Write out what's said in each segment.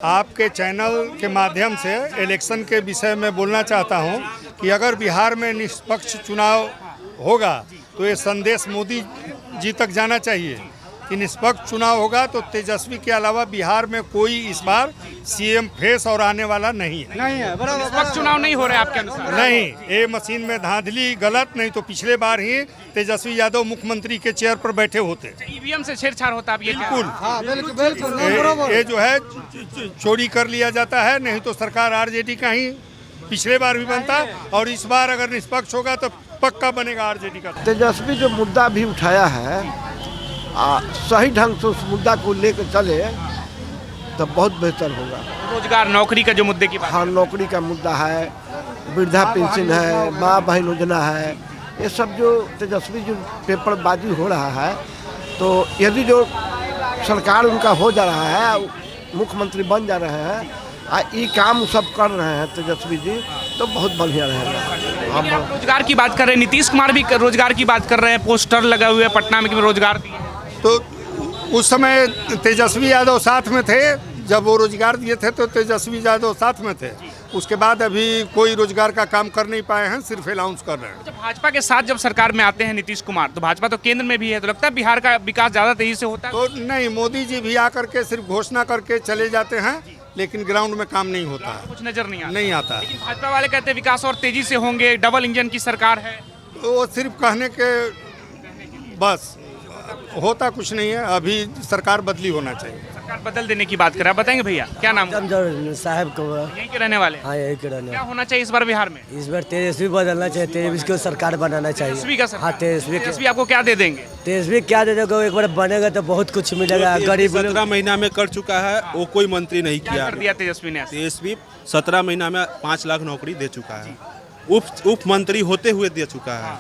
आपके चैनल के माध्यम से इलेक्शन के विषय में बोलना चाहता हूं कि अगर बिहार में निष्पक्ष चुनाव होगा तो ये संदेश मोदी जी तक जाना चाहिए कि निष्पक्ष चुनाव होगा तो तेजस्वी के अलावा बिहार में कोई इस बार सीएम फेस और आने वाला नहीं है। निष्पक्ष चुनाव नहीं हो रहे आपके अनुसार? नहीं, ये मशीन में धांधली गलत, नहीं तो पिछले बार ही तेजस्वी यादव मुख्यमंत्री के चेयर पर बैठे होते। ईवीएम से छेड़छाड़ होता है, बिल्कुल। ये जो है चोरी कर लिया जाता है, नहीं तो सरकार आरजेडी का ही पिछले बार भी बनता और इस बार अगर निष्पक्ष होगा तो पक्का बनेगा आरजेडी का। तेजस्वी जो मुद्दा भी उठाया है सही ढंग से उस मुद्दा को लेकर चले तो बहुत बेहतर होगा। रोजगार नौकरी का जो मुद्दे की बात, हाँ, नौकरी का मुद्दा है, वृद्धा पेंशन है, माँ बहन योजना है, ये सब जो तेजस्वी जो पेपरबाजी हो रहा है, तो यदि जो सरकार उनका हो जा रहा है, मुख्यमंत्री बन जा रहे हैं, ये काम सब कर रहे हैं तेजस्वी जी, तो बहुत बढ़िया रहेगा। आप रोजगार की बात कर रहे हैं, नीतीश कुमार भी रोजगार की बात कर रहे हैं, पोस्टर लगा हुए हैं पटना में कि रोजगार दिए। तो उस समय तेजस्वी यादव साथ में थे, जब वो रोजगार दिए थे तो तेजस्वी यादव साथ में थे। उसके बाद अभी कोई रोजगार का काम कर नहीं पाए हैं, सिर्फ अनाउंस कर रहे हैं। जब भाजपा के साथ जब सरकार में आते हैं नीतीश कुमार, तो भाजपा तो केंद्र में भी है, तो लगता है बिहार का विकास ज़्यादा तेजी से होता है? तो नहीं, मोदी जी भी आकर के सिर्फ घोषणा करके चले जाते हैं, लेकिन ग्राउंड में काम नहीं होता है, कुछ नजर नहीं आता। लेकिन भाजपा वाले कहते हैं विकास और तेजी से होंगे, डबल इंजन की सरकार है। तो वो सिर्फ कहने के बस, होता कुछ नहीं है। अभी सरकार बदली होना चाहिए। सरकार बदल देने की बात कर रहा है, बताएंगे भैया क्या नाम है? साहब को यहीं के रहने वाले? हाँ, यही के रहने। क्या होना चाहिए इस बार बिहार में? इस बार तेजस्वी बदलना चाहिए, तेजस्वी को सरकार बनाना चाहिए। तेजस्वी का सरकार? हाँ, तेजस्वी आपको क्या दे देंगे? तेजस्वी क्या दे देगा, एक बार बनेगा तो बहुत कुछ मिलेगा। गरीब 17 महीना में कर चुका है, वो कोई मंत्री नहीं किया। कर दिया तेजस्वी ने? तेजस्वी 17 महीना में 5 लाख नौकरी दे चुका है, उप मंत्री होते हुए दे चुका है।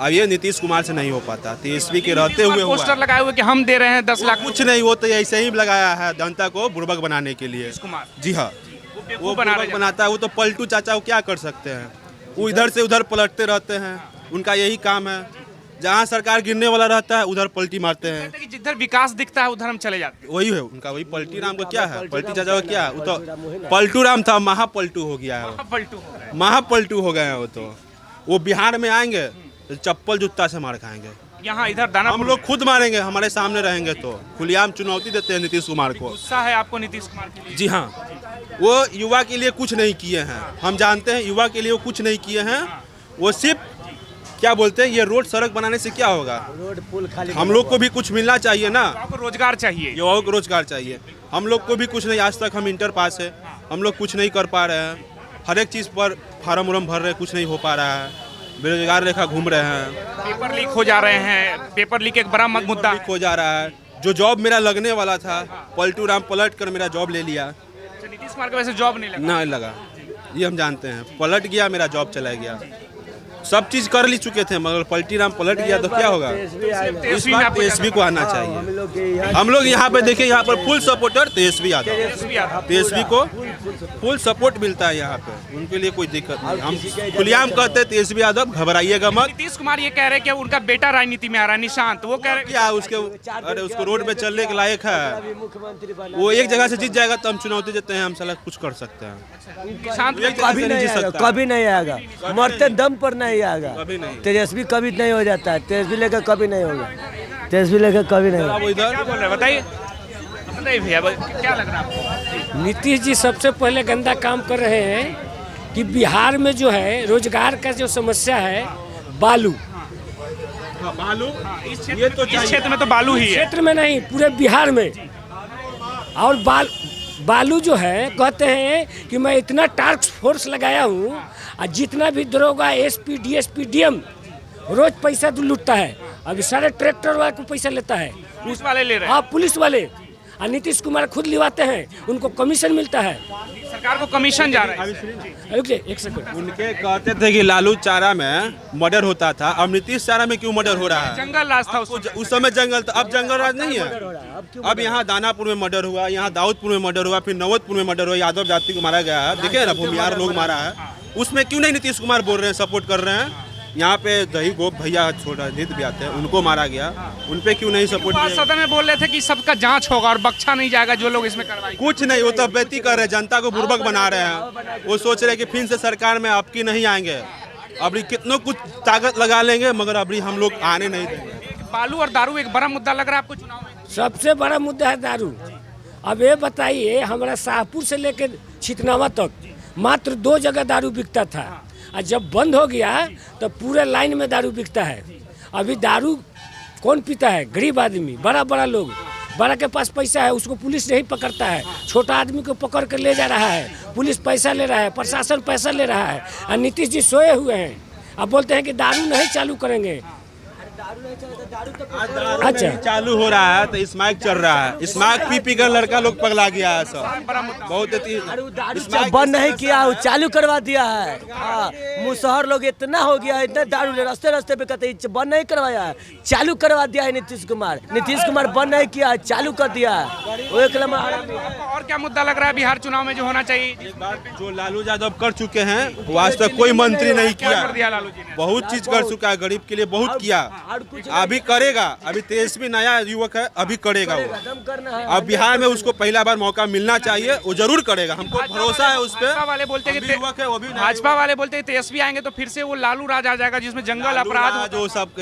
अब ये नीतीश कुमार से नहीं हो पाता, तेजस्वी के रहते हुए पोस्टर लगाए हुए कि हम दे रहे हैं 10 लाख। कुछ नहीं, वो तो ऐसे ही लगाया है जनता को बुड़बक बनाने के लिए। कुमार जी हाँ, वो बनाता है। वो तो पलटू चाचा वो क्या कर सकते हैं, वो इधर से उधर पलटते रहते हैं, उनका यही काम है। जहाँ सरकार गिरने वाला रहता है उधर पलटी मारते हैं। जिधर विकास दिखता है उधर हम चले जाते हैं। वही है उनका, वही पलटी राम को क्या है, पलटी चाचा को क्या, वो तो पलटू राम था, महापलटू हो गया है, महापलटू हो गए हैं। वो तो वो बिहार में आएंगे चप्पल जूता से मार खाएंगे। यहाँ इधर दाना हम लोग खुद मारेंगे, हमारे सामने रहेंगे तो। खुलेआम चुनौती देते हैं नीतीश कुमार को। गुस्सा है आपको नीतीश कुमार के लिए? जी हाँ, वो युवा के लिए कुछ नहीं किए हैं, हम जानते हैं युवा के लिए वो कुछ नहीं किए हैं। वो सिर्फ क्या बोलते हैं, ये रोड सड़क बनाने से क्या होगा, रोड पुल खाली। हम लोग को भी कुछ मिलना चाहिए ना, आपको रोजगार चाहिए, युवाओं को रोजगार चाहिए। हम लोग को भी कुछ नहीं, आज तक हम इंटर पास है, हम लोग कुछ नहीं कर पा रहे हैं। हर एक चीज़ पर फार्म उर्म भर रहे, कुछ नहीं हो पा रहा है, बेरोजगार रेखा घूम रहे हैं। पेपर लीक हो जा रहे हैं, पेपर लीक एक बड़ा मुद्दा हो जा रहा है। जो जॉब मेरा लगने वाला था, पलटू राम पलट कर मेरा जॉब ले लिया। नीतीश कुमार का वैसे जॉब नहीं लगा, ये हम जानते हैं, पलट गया, मेरा जॉब चला गया। सब चीज कर ली चुके थे, मगर पलटी राम पलट गया तो क्या होगा। इस बार तेजस्वी को आना चाहिए। हम लोग यहाँ पे देखिए, यहाँ पर फुल सपोर्टर तेजस्वी यादव, तेजस्वी को फुल सपोर्ट मिलता है यहाँ पे, उनके लिए कोई दिक्कत नहीं। हम खुलेआम कहते हैं तेजस्वी यादव, घबराइएगा मत। नीतीश कुमार ये कह रहे हैं कि उनका बेटा राजनीति में आ रहा है, निशांत, वो कह रहे हैं क्या उसके, अरे उसको रोड पे चलने के लायक है, वो एक जगह से जीत जाएगा तो हम चुनौती देते हैं, हम साला कुछ कर सकते हैं। निशांत कभी नहीं आएगा, मरते दम पर नहीं आएगा। तेजस्वी कभी नहीं हो जाता है, तेजस्वी लेकर कभी नहीं होगा, तेजस्वी लेकर कभी नहीं होगा। बताइए भैया, क्या लग रहा है आपको? नीतीश जी सबसे पहले गंदा काम कर रहे हैं कि बिहार में जो है रोजगार का जो समस्या है, बालू, ये तो इस क्षेत्र में तो बालू ही है, क्षेत्र में नहीं पूरे बिहार में। और बालू जो है, कहते हैं कि मैं इतना टास्क फोर्स लगाया हूँ, और जितना भी दरोगा, एसपी, डीएसपी, डीएम रोज पैसा लूटता है। अभी सारे ट्रैक्टर वाले को पैसा लेता है, पुलिस वाले ले रहे हैं। हाँ, पुलिस वाले, और नीतीश कुमार खुद लिवाते हैं, उनको कमीशन मिलता है, सरकार को कमीशन जा रहा है। एक सेकंड, उनके कहते थे कि लालू चारा में मर्डर होता था, अब नीतीश चारा में क्यों मर्डर हो रहा है? जंगल राज था उस समय, जंगल था, अब जंगल राज नहीं है। अब यहाँ दानापुर में मर्डर हुआ, यहाँ दाऊदपुर में मर्डर हुआ, फिर नवतपुर में मर्डर हुआ, यादव जाति को मारा गया है, देखिए ना, भूमियार लोग मारा है। उसमें क्यों नहीं नीतीश कुमार बोल रहे हैं, सपोर्ट कर रहे हैं? यहाँ पे दही गोप भैया छोटा नित भी आते हैं, उनको मारा गया, उन पे क्यों नहीं सपोर्ट आज किया? सदन में बोल रहे थे कि सबका जांच होगा और बख्शा नहीं जाएगा जो लोग इसमें कार्रवाई कुछ नहीं, वो तो बेती कर रहे हैं, जनता को बुर्बक बना रहे हैं। वो सोच रहे हैं कि फिर से सरकार में आपकी नहीं आएंगे, अभी कितनों कुछ ताकत लगा लेंगे मगर अभी हम लोग आने नहीं देंगे। बालू और दारू एक बड़ा मुद्दा लग रहा है आपको चुनाव में? सबसे बड़ा मुद्दा है दारू। अब ये बताइए, हमारा शाहपुर से लेकर छितनावा तक मात्र 2 जगह दारू बिकता था, और जब बंद हो गया तो पूरे लाइन में दारू बिकता है। अभी दारू कौन पीता है? गरीब आदमी, बड़ा बड़ा लोग, बड़ा के पास पैसा है, उसको पुलिस नहीं पकड़ता है। छोटा आदमी को पकड़ कर ले जा रहा है, पुलिस पैसा ले रहा है, प्रशासन पैसा ले रहा है, और नीतीश जी सोए हुए हैं। अब बोलते हैं कि दारू नहीं चालू करेंगे। अच्छा, चालू हो रहा है तो स्मैक चल रहा है, स्मैक पी कर लड़का लोग पगला गया है सब, बहुत बंद नहीं किया, वो चालू करवा दिया है। हाँ, मुसहर लोग इतना हो गया है, इतना दारू रास्ते रास्ते पे कहते हैं, बंद नहीं करवाया है, चालू करवा दिया है नीतीश कुमार। नीतीश कुमार बंद नहीं किया, चालू कर दिया है। वो एक और क्या मुद्दा लग रहा है बिहार चुनाव में जो होना चाहिए? इस बार जो लालू यादव कर चुके हैं वो आज तक कोई मंत्री नहीं किया, कर दिया लालू जी ने? बहुत चीज कर चुका है, गरीब के लिए बहुत किया, अभी करेगा। अभी तेजस्वी नया युवक है, अभी करेगा वो। अब बिहार में उसको पहला बार मौका मिलना चाहिए, वो जरूर करेगा, हमको भरोसा है उस पर। भाजपा वाले बोलते हैं कि युवक है वो भी, भाजपा वाले बोलते हैं तेजस्वी आएंगे तो फिर से वो लालू राज आ जाएगा जिसमें जंगल अपराध जो सब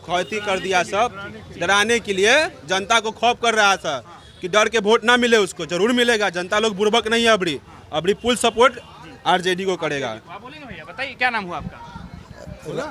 खौती कर दिया, सब डराने के लिए जनता को खौफ कर रहा था कि डर के वोट ना मिले, उसको जरूर मिलेगा। जनता लोग बुर्बक नहीं है, अबड़ी फुल सपोर्ट आरजेडी को करेगा। आप बोलेंगे भैया, बताइए क्या नाम हुआ आपका?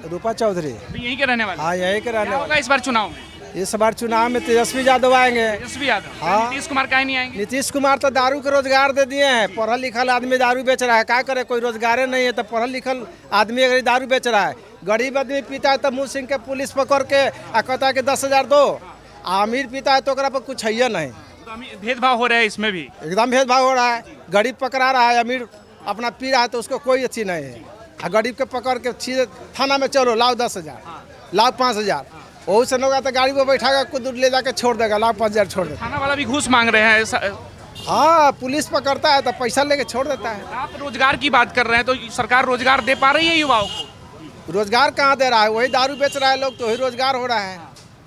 रूपा चौधरी। अभी यहीं के रहने वाले? हाँ, यही के रहने क्या होगा इस बार चुनाव में? वाले। इस बार चुनाव में तेजस्वी यादव आएंगे। तेजस्वी यादव? हाँ। नीतीश कुमार काहे नहीं आएंगे? नीतीश कुमार तो दारू के रोजगार दे दिए हैं, पढ़ल लिखल आदमी दारू बेच रहा है, क्या करे, कोई रोजगार नहीं है तो पढ़ल लिखल आदमी अगर दारू बेच रहा है, गरीब आदमी पीता है तो मुँह सिंह के पुलिस पकड़ के कहता है कि 10,000 दो, अमीर पीता है तो ओकरा पर कुछ है नहीं। तो भेदभाव हो रहा है इसमें भी? एकदम भेदभाव हो रहा है, गरीब पकड़ा रहा है, अमीर अपना पी रहा है तो उसको कोई अच्छी नहीं है। गरीब के पकड़ के सीधे थाना में चलो, लाओ 10,000, लाओ 5,000, वही से लोग तो गाड़ी में बैठा खुद ले जाके छोड़ देगा, लाओ 5,000 छोड़ देगा। थाना वाला भी घूस मांग रहे हैं? हाँ, पुलिस पकड़ता है तो पैसा लेके छोड़ देता है। आप रोजगार की बात कर रहे हैं, तो सरकार रोजगार दे पा रही है युवाओं को? रोजगार कहाँ दे रहा है? वही दारू बेच रहा है लोग, तो वही रोजगार हो रहा है।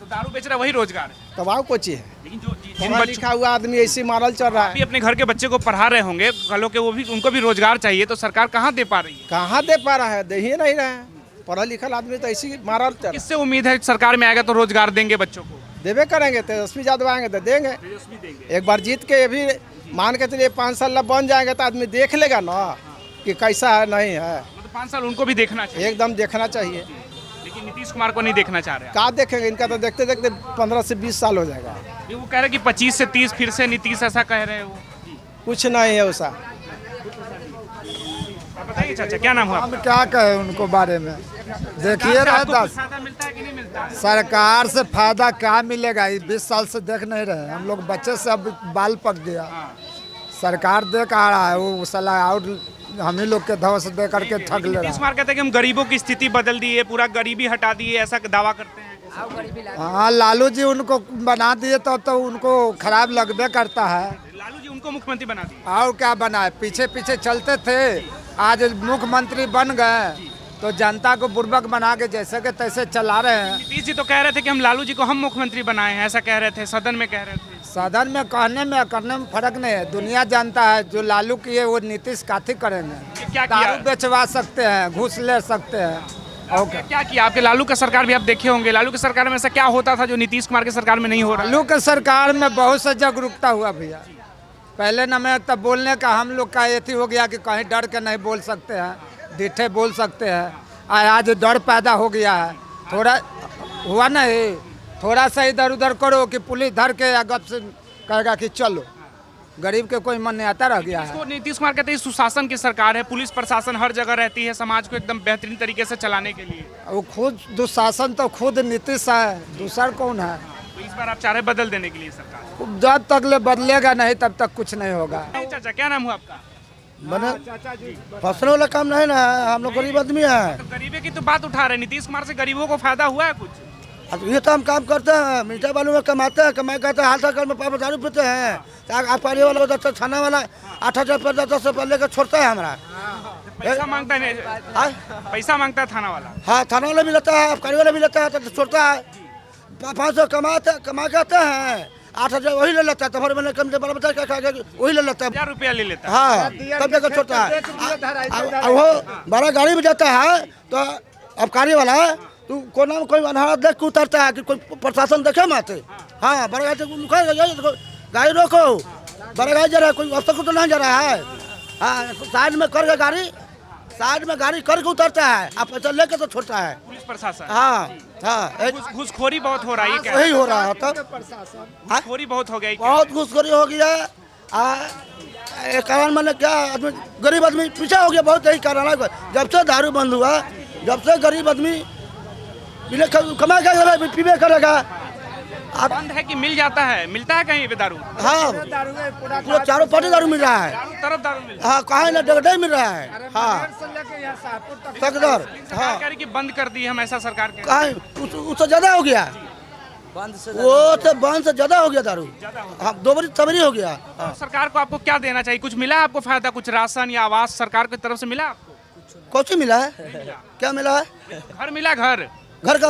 तो दारू बेच रहा है, वही रोजगार है? तब आओ कोची है, लेकिन जो जिन पढ़ा बच्चों लिखा हुआ आदमी ऐसी मारल चल रहा भी है। अपने घर के बच्चे को पढ़ा रहे होंगे, कल के वो भी, उनको भी रोजगार चाहिए, तो सरकार कहाँ दे पा रही है? कहाँ दे पा रहा है? दे ही नहीं रहा है। पढ़ा लिखल आदमी तो ऐसी मारल चल रहा है। किससे उम्मीद है सरकार में आएगा तो रोजगार देंगे बच्चों को? देवे करेंगे, तेजस्वी यादव आएंगे तो देंगे। एक बार जीत के ये भी मान के चलिए 5 साल बन जाएंगे तो आदमी देख लेगा ना कि कैसा है नहीं है। मतलब 5 साल उनको भी देखना चाहिए, एकदम देखना चाहिए। लेकिन नीतीश कुमार को नहीं देखना चाह रहे हैं। क्या देखेंगे, इनका तो देखते देखते 15 से 20 साल हो जाएगा। ये वो कह रहे हैं कि 25 से 30 फिर से नीतीश, ऐसा कह रहे हैं वो। कुछ नहीं है वैसा। आप बताइए चाचा, क्या नाम हुआ आपका? क्या कहे उनको बारे में, देखिए सरकार से रहा आपको कुछ दस फायदा मिलता है कि नहीं मिलता है? सरकार से फायदा क्या मिलेगा, 20 साल से देख नहीं रहे हम लोग, बच्चे से अब बाल पक गया। सरकार देख आ रहा है, वो साला और हम ही लोग के धव से दे करके ठग ले रहा नीतीश है। कुमार कहते हैं कि हम गरीबों की स्थिति बदल दी है, पूरा गरीबी हटा दी है, ऐसा दावा करते हैं। हाँ, लालू जी उनको बना दिए तो उनको खराब लगबे करता है। लालू जी उनको मुख्यमंत्री बना दिए। और क्या बनाए, पीछे पीछे चलते थे, आज मुख्यमंत्री बन गए तो जनता को बुर्बक बना के जैसे के तैसे चला रहे हैं। नीतीश जी तो कह रहे थे कि हम लालू जी को हम मुख्यमंत्री बनाए हैं, ऐसा कह रहे थे, सदन में कह रहे थे। सदन में कहने में करने में फर्क नहीं है, दुनिया जानता है जो लालू किए वो नीतीश काथी करेंगे। क्या दारू किया? बेचवा सकते हैं, घूस ले सकते हैं। और क्या किया आपके लालू का सरकार भी आप देखे होंगे, लालू की सरकार में ऐसा क्या होता था जो नीतीश कुमार की सरकार में नहीं हो रहा? लालू के सरकार में बहुत सा जागरूकता हुआ भैया। पहले न में तब बोलने का हम लोग का एथी हो गया कि कहीं डर के नहीं बोल सकते हैं, डिठे बोल सकते हैं। आज डर पैदा हो गया है, थोड़ा हुआ नहीं, थोड़ा सा इधर उधर करो कि पुलिस धर के या गप से कहेगा कि चलो, गरीब के कोई मन नहीं आता रह गया है। तो नीतीश कुमार कहते हैं सुशासन की सरकार है, पुलिस प्रशासन हर जगह रहती है समाज को एकदम बेहतरीन तरीके से चलाने के लिए। वो खुद दुशासन तो खुद नीतीश है, दूसरा कौन है? तो इस बार आप चाह रहे बदल देने के लिए सरकार? जब तक ले बदलेगा नहीं तब तक कुछ नहीं होगा। चाचा क्या नाम हुआ आपका? मैंने फसलों वाला काम नहीं ना है, हम लोग गरीब आदमी हैं। तो गरीबी की तो बात उठा रहे हैं, नीतीश कुमार से गरीबों को फायदा हुआ है कुछ? अब ये तो हम काम करते हैं, मीठा बालू में कमाते हैं, कमाई करते हैं, हाल साल में 5 दारू पीते हैं। आप पानी वाला 10 खाना वाला 8 रुपये 10 रुपये लेकर छोड़ता है हमारा। पैसा मांगता है हाँ? पैसा मांगता है थाना वाला। हाँ, थाना वाला भी लेता है, आबकारी वाला भी लेता है, तो छोड़ता है। 500 कमा के आते हैं, 8,000 वही ले लेता है, तो फिर मैंने कम से बड़ा बता क्या वही ले लेता है। 1000 रुपया ले लेता है। हाँ, तब जाकर छोड़ता है। वो बड़ा गाड़ी में जाता है तो आबकारी वाला तू कोना में कोई अनहारा देख के उतरता है कि कोई प्रशासन देखे माते। हाँ, बड़ा गाड़ी गाड़ी रोको, बड़ा गाड़ी जा रहा है, कोई अफसर को तो नहीं जा रहा है। हाँ, साइड में करके गाड़ी करके उतरता है, आप पैसा लेके तो छोड़ता है पुलिस प्रशासन। हाँ हाँ, घूसखोरी बहुत हो रहा है, ये क्या वही हो रहा है। तब घूसखोरी बहुत हो गई, बहुत घूसखोरी हो गया। एक कारण मैंने क्या आदमी गरीब आदमी पीछा हो गया, बहुत यही कारण है। जब से दारू बंद हुआ, जब से गरीब आदमी कमा के पीबे करेगा। बंद है कि मिल जाता है, मिलता है कहीं पे दारू? हाँ, पूरा चारों पार्टी दारू मिल रहा है। चारों तरफ दारू मिल रहा है। हाँ, कहाँ ना डगडे मिल रहा है। हाँ, तकदर। हाँ, सरकार की बंद कर दी हम, ऐसा सरकार के कहाँ उससे ज्यादा हो गया, वो तो बंद से ज्यादा हो गया दारू। हाँ, 2 बरी तबरी हो गया। तो सरकार को आपको क्या देना चाहिए? कुछ मिला आपको फायदा, कुछ राशन या आवास सरकार की तरफ से मिला आपको? कुछ मिला है? क्या मिला है? घर मिला? घर का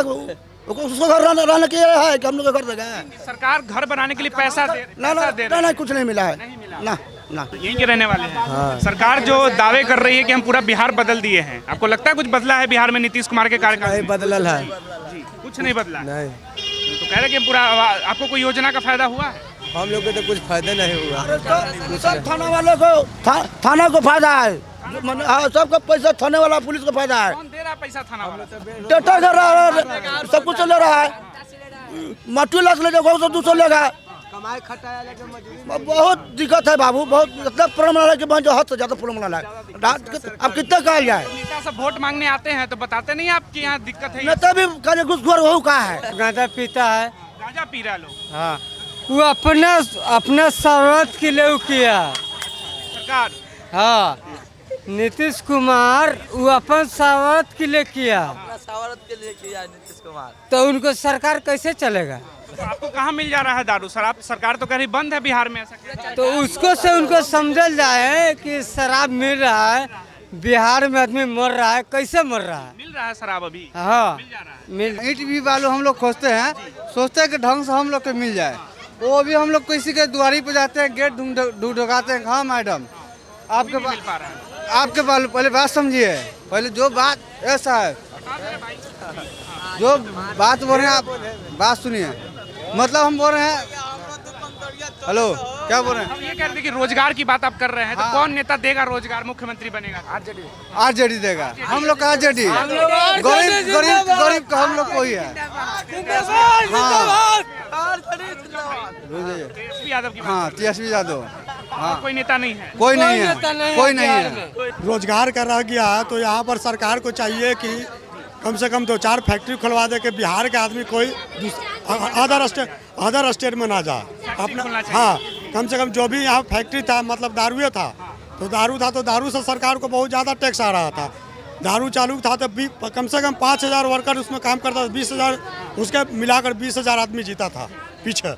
उसको घर रहने के लिए है कि हम लोग घर देगा? सरकार घर बनाने के लिए पैसा दे ना, कुछ नहीं मिला है। ना ना, यहीं के रहने वाले हैं। सरकार जो दावे कर रही है कि हम पूरा बिहार बदल दिए हैं, आपको लगता है कुछ बदला है बिहार में नीतीश कुमार के कार्यकाल में? बदलल है, कुछ नहीं बदला। नहीं। तो कह रहे कि पूरा आपको कोई योजना का फायदा हुआ है? हम लोग को तो कुछ फायदा नहीं हुआ। सब थाना वालों को थाना को फायदा है। हाँ, सबका पैसा थाने वाला पुलिस को फायदा है। कौन दे रहा पैसा? थाना वाला ट्रैक्टर दे रहा है, सब कुछ ले रहा है। मट्टी लाख ले जाओ, 200 लेगा। बहुत दिक्कत है बाबू, बहुत इतना प्रॉब्लम है कि जो हद से ज्यादा प्रॉब्लम है। अब कितना कहा जाए? नेता सब वोट मांगने आते हैं तो बताते नहीं आपके यहाँ दिक्कत है? नेता भी कहने घुसखोर हो का है, गांजा पीता है। गांजा पी रहा लोग? हाँ, वो अपना स्वार्थ के लिए किया सरकार। हाँ, नीतीश कुमार वो अपन स्वार्थ के लिए किया, नीतीश कुमार। तो उनको सरकार कैसे चलेगा? तो आपको कहाँ मिल जा रहा है दारू? शराब सरकार तो कह रही बंद है बिहार में, ऐसा क्या? तो उसको से उनको समझल जाए कि शराब मिल रहा है, बिहार में आदमी मर रहा है, कैसे मर रहा है? मिल रहा है शराब अभी? हाँ, मिल जा रहा है। ईंट भी बालू हम लोग खोजते हैं, सोचते हैं कि ढंग से हम लोग को मिल जाए। वो भी हम लोग किसी के द्वारी पे जाते हैं, गेट ढुकाते हैं। हाँ मैडम, आपके मिल पा रहा है? आपके पहले बात समझिए, पहले जो बात ऐसा है, जो बात बोल रहे हैं आप बात सुनिए। मतलब हम बोल रहे हैं, हेलो क्या बोल रहे हैं? हम ये कह रहे थे कि रोजगार की बात आप कर रहे हैं, तो कौन नेता देगा रोजगार, मुख्यमंत्री बनेगा? आरजेडी देगा। हम लोग का आरजेडी, गरीब गरीब गरीब का हम लोग को ही है। तेजस्वी यादव की बात। हाँ, तेजस्वी यादव। हाँ, कोई नेता नहीं है? कोई नहीं है, कोई नहीं है। रोजगार का रह गया है तो यहाँ पर सरकार को चाहिए कि कम से कम 2-4 फैक्ट्री खुलवा दे के बिहार के आदमी कोई अदर स्टेट में ना जाए अपना। हाँ, कम से कम जो भी यहाँ फैक्ट्री था, मतलब दारुए था, तो दारू से सरकार को बहुत ज़्यादा टैक्स आ रहा था। दारू चालू था तो कम से कम 5,000 वर्कर उसमें काम करता था, 20,000 उसके मिलाकर 20,000 आदमी जीता था पीछे।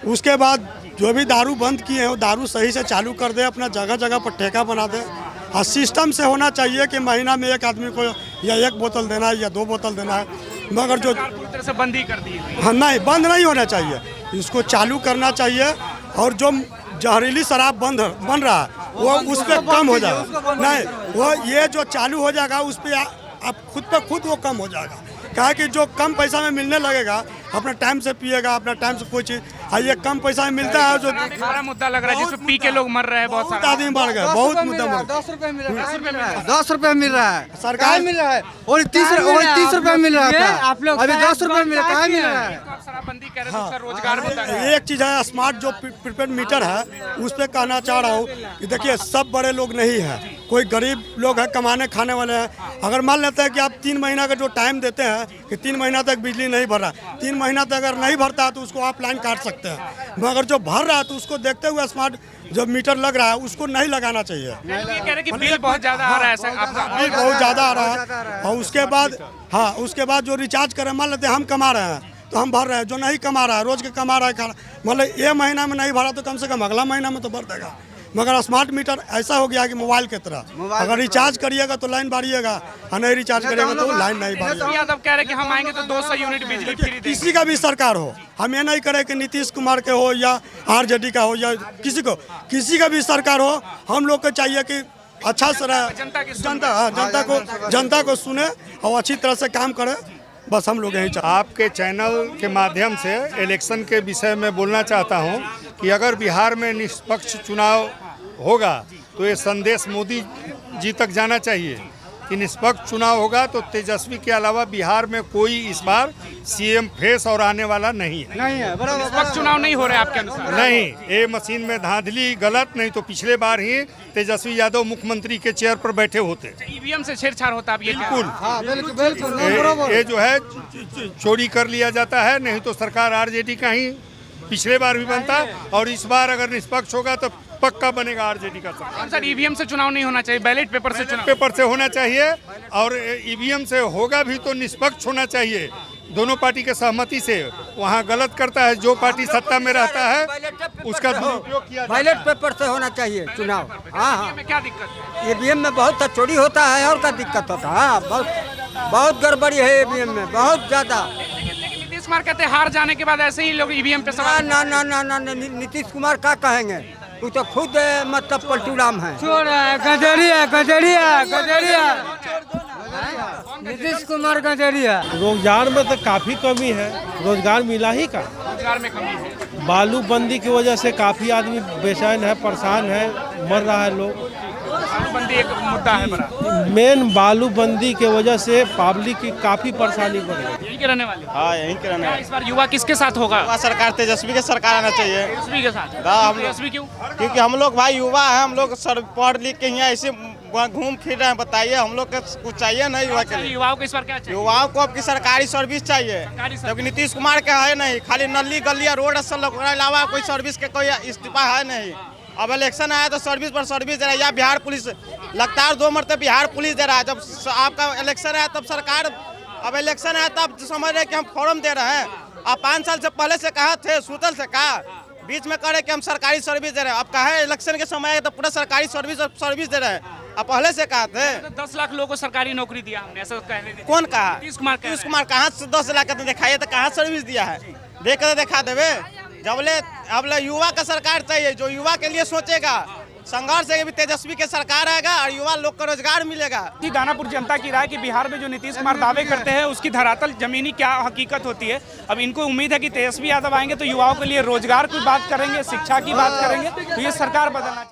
उसके बाद जो भी दारू बंद किए हैं वो दारू सही से चालू कर दे, अपना जगह जगह पर ठेका बना दे। और सिस्टम से होना चाहिए कि महीना में एक आदमी को या 1 बोतल देना है या 2 बोतल देना है, मगर जो पूरी तरह से बंद ही कर दी है। हाँ, नहीं, बंद नहीं होना चाहिए, इसको चालू करना चाहिए। और जो जहरीली शराब बन रहा है वो उस पर कम हो जाएगा। नहीं, वो ये जो चालू हो जाएगा उस पर आप खुद वो कम हो जाएगा। क्या है कि जो कम पैसा में मिलने लगेगा, अपना टाइम से पिएगा, अपना टाइम से कोई चीज़, ये कम पैसा में मिलता है। जो बड़ा मुद्दा लग रहा है जिसमें पी के लोग मर रहे हैं, बहुत सारे आदमी मर गए, बहुत मुद्दा मर गए। 10 रुपए मिल रहा है, 10 रुपए मिल रहा है, सरकार मिल रहा है। और 30 रुपए मिल रहा था, आप लोग अभी 10 रुपए मिल रहा है, मिल रहा है। आप शराबबंदी कह रहे थे, उसका रोजगार मुद्दा है। एक चीज़ है, स्मार्ट जो प्रीपेड मीटर है उस पर कहना चाह रहा हूँ कि देखिए, सब बड़े लोग नहीं हैं, कोई गरीब लोग हैं, कमाने खाने वाले हैं। अगर मान लेते हैं कि आप 3 महीना का जो टाइम देते हैं कि 3 महीना तक बिजली नहीं भर रहा, 3 महीना तक अगर नहीं भरता है तो उसको आप लाइन काट सकते हैं। मगर जो भर रहा है तो उसको देखते हुए स्मार्ट जो मीटर लग रहा है उसको नहीं लगाना चाहिए। ये कह रहे हैं कि बिल बहुत ज्यादा आ रहा है, ऐसा बिल बहुत ज़्यादा आ रहा है। और उसके बाद जो रिचार्ज करें, मान लेते हैं हम कमा रहे हैं तो हम भर रहे हैं, जो नहीं कमा रहा है, रोज के कमा रहा है, मतलब ये महीना में नहीं भरा तो कम से कम अगला महीना में तो भर देगा। मगर स्मार्ट मीटर ऐसा हो गया कि मोबाइल की तरह, अगर रिचार्ज करिएगा तो लाइन बारिएगा और नहीं रिचार्ज करिएगा तो लाइन नहीं बारिएगा। यादव कह रहे हैं कि हम आएंगे तो 200 यूनिट बिजली फ्री देंगे। किसी का भी सरकार हो, हम ये नहीं करें कि नीतीश कुमार के हो या आरजेडी का हो या किसी का भी सरकार हो, हम लोग को चाहिए कि अच्छा से जनता को सुने और अच्छी तरह से काम करे, बस हम लोग यही चाहते हैं। आपके चैनल के माध्यम से इलेक्शन के विषय में बोलना चाहता हूं कि अगर बिहार में निष्पक्ष चुनाव होगा तो ये संदेश मोदी जी तक जाना चाहिए कि निष्पक्ष चुनाव होगा तो तेजस्वी के अलावा बिहार में कोई इस बार सीएम फेस और आने वाला नहीं है। निष्पक्ष चुनाव नहीं हो रहे आपके अनुसार? नहीं, ये मशीन में धांधली गलत, नहीं तो पिछले बार ही तेजस्वी यादव मुख्यमंत्री के चेयर पर बैठे होते। ईवीएम से छेड़छाड़ होता है? बिल्कुल, ये जो है चोरी कर लिया जाता है, नहीं तो सरकार आरजेडी का ही पिछले बार भी बनता, और इस बार अगर निष्पक्ष होगा तो पक्का बनेगा आरजेडी का सरकार। सर, ईवीएम से चुनाव नहीं होना चाहिए, बैलेट पेपर से चुनाव? पेपर से होना चाहिए, और ईवीएम से होगा भी तो निष्पक्ष होना चाहिए, दोनों पार्टी के सहमति से। वहाँ गलत करता है जो पार्टी सत्ता में रहता है उसका दुरुपयोग किया। बैलेट पेपर से होना चाहिए चुनाव। हाँ, में क्या दिक्कत है? ईवीएम में बहुत सा चोरी होता है और क्या दिक्कत होता है। हाँ, बहुत गड़बड़ी है ईवीएम में, बहुत ज़्यादा। लेकिन नीतीश कुमार कहते हैं हार जाने के बाद ऐसे ही लोग ईवीएम पे सवाल। ना, नीतीश कुमार क्या कहेंगे, वो तो खुद मतलब पलटूराम है। गजरिया नीतीश कुमार गजरिया। रोजगार में तो काफ़ी कमी है, रोजगार मिला ही का। रोजगार में कमी है, बालूबंदी की वजह से काफ़ी आदमी बेचैन है, परेशान है, मर रहा है लोग। बालूबंदी एक मुद्दा है बड़ा। मेन बालूबंदी के वजह से पब्लिक की काफ़ी परेशानी बढ़ गई। यहीं के रहने वाले? हाँ, यहीं के रहने वाले। इस बार युवा किसके साथ होगा? सरकार तेजस्वी के सरकार आना चाहिए। तेजस्वी के साथ? तेजस्वी क्यों? क्योंकि हम लोग भाई युवा है, हम लोग पढ़ लिख के यहाँ ऐसे घूम फिर रहे हैं। बताइए, हम लोग को कुछ चाहिए नहीं युवा के लिए? युवाओं को इस बार क्या चाहिए? युवाओं को आपकी सरकारी सर्विस चाहिए, जबकि नीतीश कुमार का है नहीं, खाली नली गलिया रोड असल अलावा कोई सर्विस के कोई इस्तीफा है नहीं। अब इलेक्शन आया तो सर्विस पर सर्विस दे रहा है। या बिहार पुलिस लगातार 2 मरतबे बिहार पुलिस दे रहा है। जब आपका इलेक्शन आया तब सरकार, अब इलेक्शन आया तब समझ रहे कि हम फॉर्म दे रहे हैं। आप 5 साल से पहले से कहा थे, सूतल से कहा, बीच में करे कि हम सरकारी सर्विस दे रहे हैं। अब कहा है इलेक्शन के समय तो पूरा सरकारी सर्विस दे रहे हैं। आप पहले से कहा थे 10 लाख लोगों को सरकारी नौकरी दिया हमने, ऐसा कह रहे थे। कौन कहा? नीतीश कुमार कहाँ से 10 लाख दिखाइए, तो कहाँ सर्विस दिया है? देख कर दिखा देवे। अब युवा का सरकार चाहिए जो युवा के लिए सोचेगा। संघर्ष है, भी तेजस्वी के सरकार आएगा और युवा लोग को रोजगार मिलेगा। दानापुर जनता की राय कि बिहार में जो नीतीश कुमार दावे करते हैं उसकी धरातल जमीनी क्या हकीकत होती है। अब इनको उम्मीद है कि तेजस्वी यादव आएंगे तो युवाओं के लिए रोजगार की बात करेंगे, शिक्षा की बात करेंगे, तो ये सरकार बदलना चाहिए।